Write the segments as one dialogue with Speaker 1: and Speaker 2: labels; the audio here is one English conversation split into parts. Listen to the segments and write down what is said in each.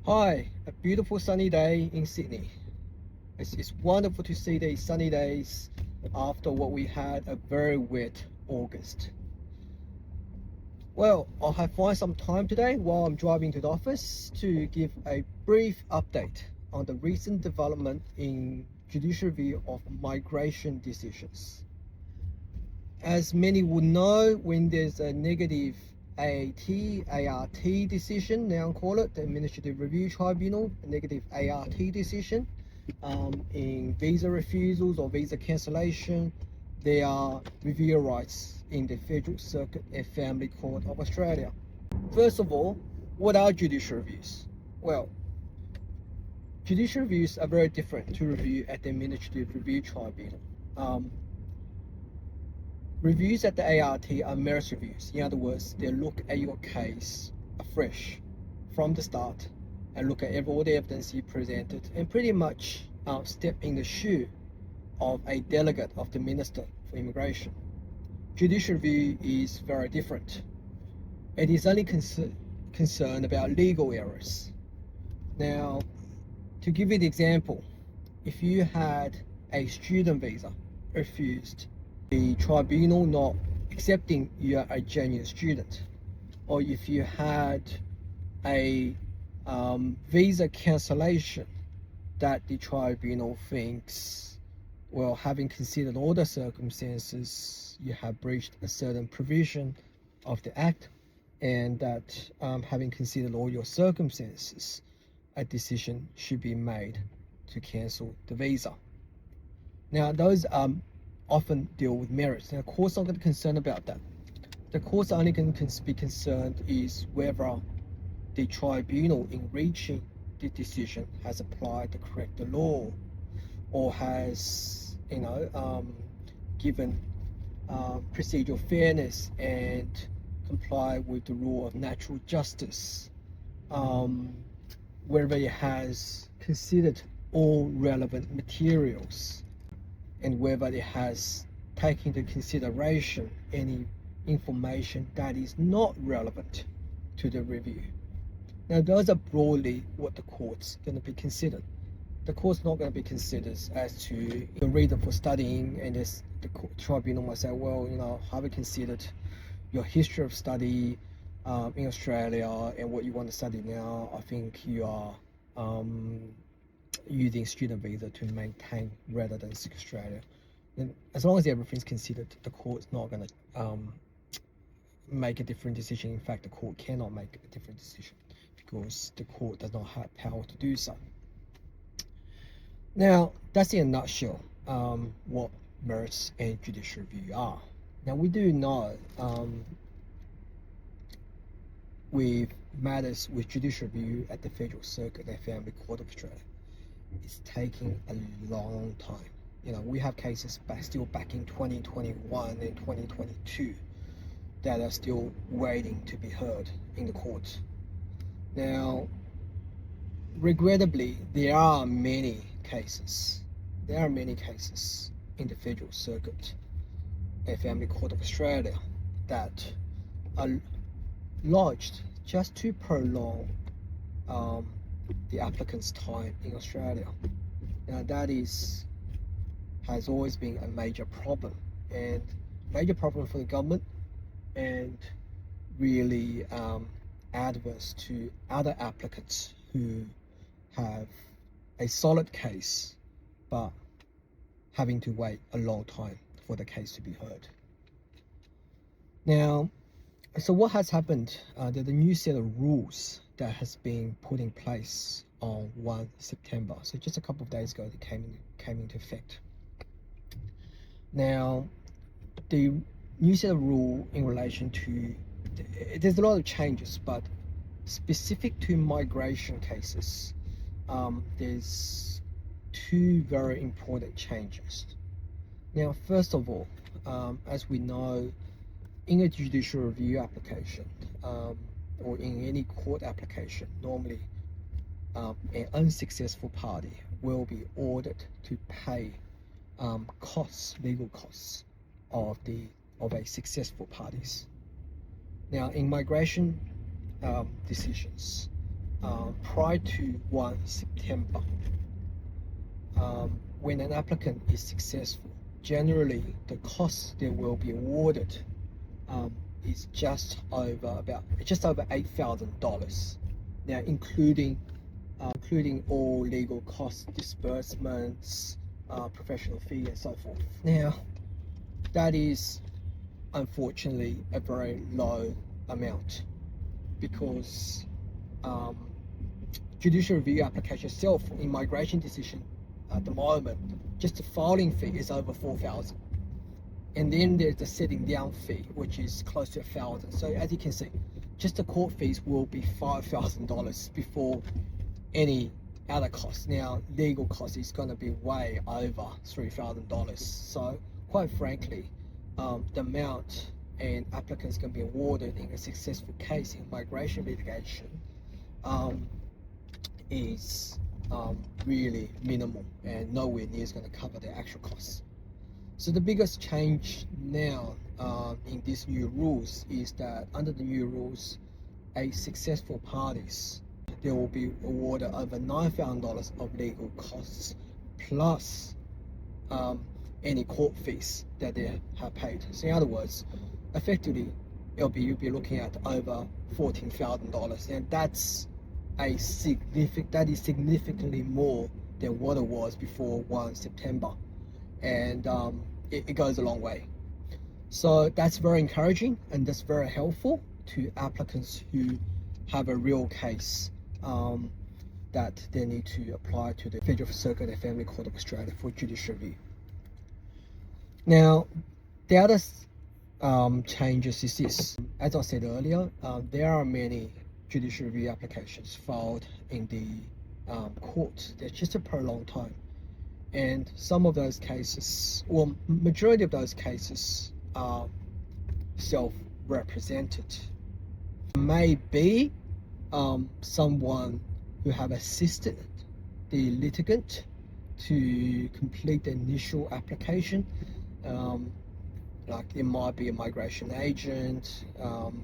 Speaker 1: Hi, a beautiful sunny day in Sydney. It's wonderful to see these sunny days after what we had a very wet August. Well, I have found some time today while I'm driving to the office to give a brief update on the recent development in judicial review of migration decisions. As many would know, when there's a negative ART decision, now call it the Administrative Review Tribunal, a negative ART decision, in visa refusals or visa cancellation, there are review rights in the Federal Circuit and Family Court of Australia. First of all, what are judicial reviews? Well, judicial reviews are very different to review at the Administrative Review Tribunal. Reviews at the ART are merits reviews. In other words, they look at your case afresh from the start and look at all the evidence you presented and pretty much step in the shoe of a delegate of the Minister for Immigration. Judicial review is very different. It is only concerned about legal errors. Now, to give you the example, if you had a student visa refused, the tribunal not accepting you are a genuine student, or if you had a visa cancellation that the tribunal thinks, well, having considered all the circumstances, you have breached a certain provision of the Act, and that having considered all your circumstances, a decision should be made to cancel the visa. Now, those often deal with merits. Now, the court's not going to be concerned about that. The court's only going to be concerned is whether the tribunal in reaching the decision has applied the correct law or has, given procedural fairness and comply with the rule of natural justice, whether it has considered all relevant materials, and whether it has taken into consideration any information that is not relevant to the review. Now, those are broadly what the court's going to be considered. The court's not going to be considered as to the reason for studying, and the tribunal might say, well, having considered your history of study in Australia and what you want to study now, I think you are using student visa to maintain rather than seek Australia. And as long as everything's considered, the court's not going to make a different decision. In fact, the court cannot make a different decision because the court does not have power to do so. Now, that's in a nutshell what merits and judicial review are. Now, we do know with matters with judicial review at the Federal Circuit and Family Court of Australia, it's taking a long time. We have cases still back in 2021 and 2022 that are still waiting to be heard in the court. Now, regrettably, there are many cases in the Federal Circuit and Family Court of Australia that are lodged just to prolong the applicant's time in Australia. Now, that has always been a major problem for the government, and really adverse to other applicants who have a solid case but having to wait a long time for the case to be heard. Now, so what has happened? There's a new set of rules that has been put in place on 1 September. So just a couple of days ago, they came into effect. Now, the new set of rule in relation to, there's a lot of changes, but specific to migration cases, there's two very important changes. Now, first of all, as we know, in a judicial review application, or in any court application, normally an unsuccessful party will be ordered to pay legal costs of a successful parties. Now, in migration decisions, prior to 1 September, when an applicant is successful, generally the cost they will be awarded is just over $8,000. Now, including all legal costs, disbursements, professional fee, and so forth. Now, that is unfortunately a very low amount, because judicial review application itself, immigration decision at the moment, just the filing fee is over $4,000, and then there's the setting down fee, which is close to $1,000. So as you can see, just the court fees will be $5,000 before any other costs. Now, legal cost is going to be way over $3,000. So quite frankly, the amount and applicants can be awarded in a successful case in migration litigation is really minimal, and nowhere near is going to cover the actual costs. So the biggest change now in these new rules is that under the new rules, a successful parties, they will be awarded over $9,000 of legal costs, plus any court fees that they have paid. So in other words, effectively, you'll be looking at over $14,000, and that is significantly more than what it was before 1 September, and it goes a long way. So that's very encouraging, and that's very helpful to applicants who have a real case that they need to apply to the Federal Circuit and Family Court of Australia for judicial review. Now, the other changes is this. As I said earlier, there are many judicial review applications filed in the court. They're just a prolonged time. And some of those cases, well, majority of those cases are self-represented. Maybe someone who have assisted the litigant to complete the initial application, like it might be a migration agent,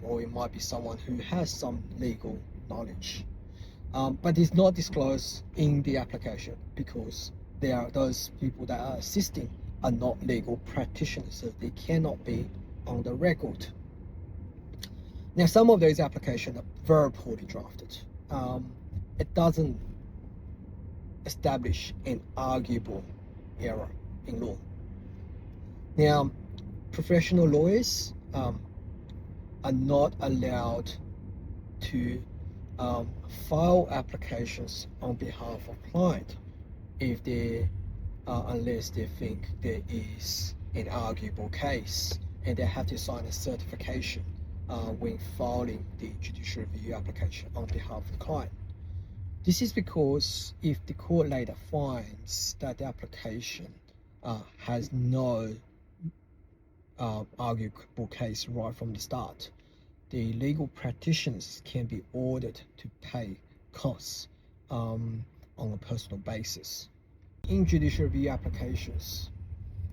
Speaker 1: or it might be someone who has some legal knowledge, but it's not disclosed in the application because those people that are assisting are not legal practitioners, so they cannot be on the record. Now, some of those applications are very poorly drafted. It doesn't establish an arguable error in law. Now, professional lawyers are not allowed to file applications on behalf of client if they unless they think there is an arguable case, and they have to sign a certification when filing the judicial review application on behalf of the client. This is because if the court later finds that the application has no arguable case right from the start, the legal practitioners can be ordered to pay costs on a personal basis. In judicial review applications,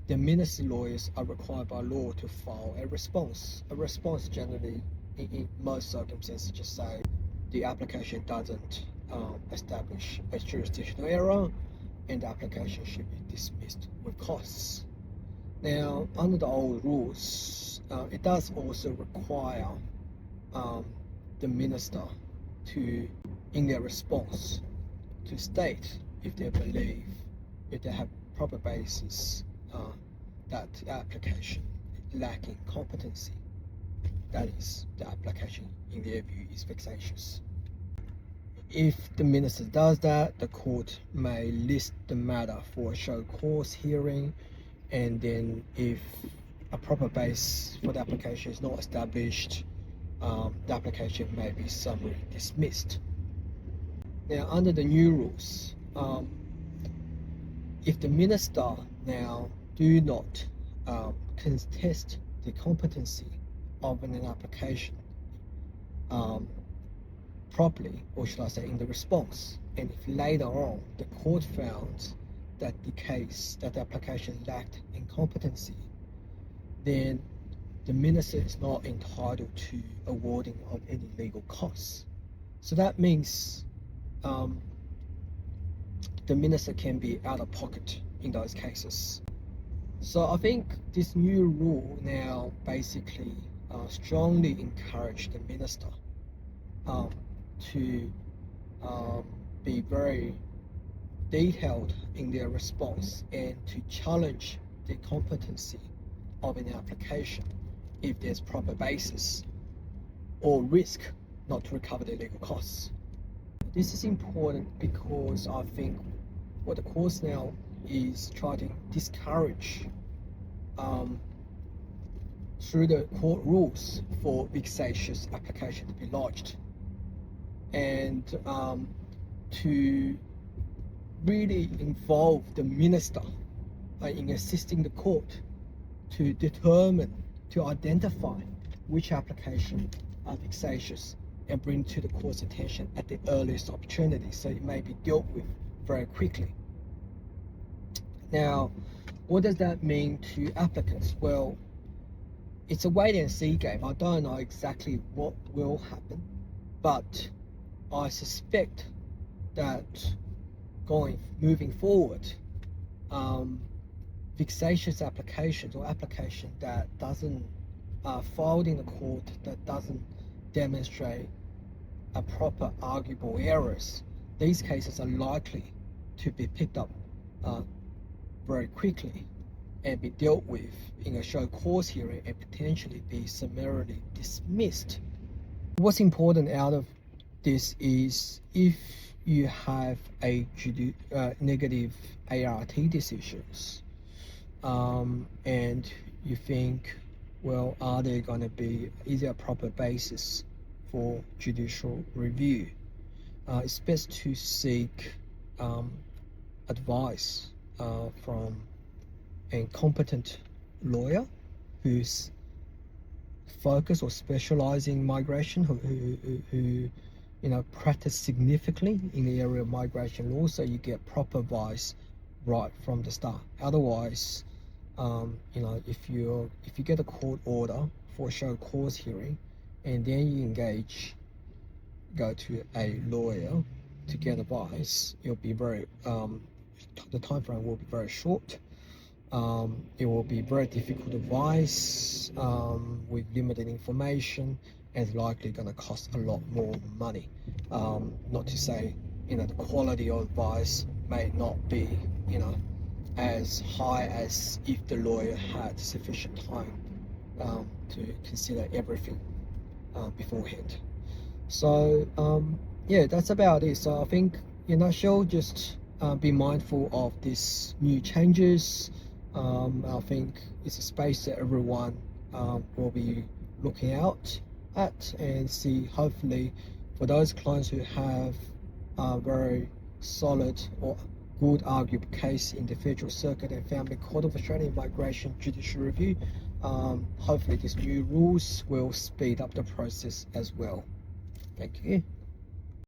Speaker 1: the ministry lawyers are required by law to file a response. A response generally, in most circumstances, just say the application doesn't establish a jurisdictional error, and the application should be dismissed with costs. Now, under the old rules, it does also require the minister to, in their response, to state if they believe, if they have proper basis that the application lacking competency, that is, the application in their view is vexatious. If the minister does that, the court may list the matter for a show cause hearing, and then if a proper base for the application is not established, the application may be summarily dismissed. Now, under the new rules, if the minister now do not contest the competency of an application properly, or should I say in the response, and if later on the court found that the application lacked incompetency, then the minister is not entitled to awarding of any legal costs. So that means the minister can be out of pocket in those cases. So I think this new rule now basically strongly encourage the minister to be very detailed in their response and to challenge the competency of an application if there's proper basis or risk not to recover the legal costs. This is important because I think what the courts now is trying to discourage through the court rules for vexatious application to be lodged, and to really involve the minister in assisting the court to determine, to identify which application are vexatious and bring to the court's attention at the earliest opportunity so it may be dealt with very quickly. Now, what does that mean to applicants? Well, it's a wait and see game. I don't know exactly what will happen, but I suspect that moving forward, vexatious applications or application that doesn't filed in the court that doesn't demonstrate a proper arguable errors, these cases are likely to be picked up very quickly and be dealt with in a show cause hearing and potentially be summarily dismissed. What's important out of this is if you have a negative ART decisions and you think, well, is there a proper basis for judicial review? It's best to seek advice from a competent lawyer who's focused or specialized in migration, who practice significantly in the area of migration law, so you get proper advice right from the start. Otherwise, if you get a court order for a show cause hearing and then you go to a lawyer to get advice, it'll be the time frame will be very short. It will be very difficult advice with limited information, and it's likely going to cost a lot more money. Not to say, the quality of advice may not be, as high as if the lawyer had sufficient time to consider everything beforehand. So that's about it. So I think in a nutshell, just be mindful of these new changes. I think it's a space that everyone will be looking out at and see, hopefully, for those clients who have a very solid or good arguable case in the Federal Circuit and Family Court of Australian Migration Judicial Review, hopefully these new rules will speed up the process as well. Thank you.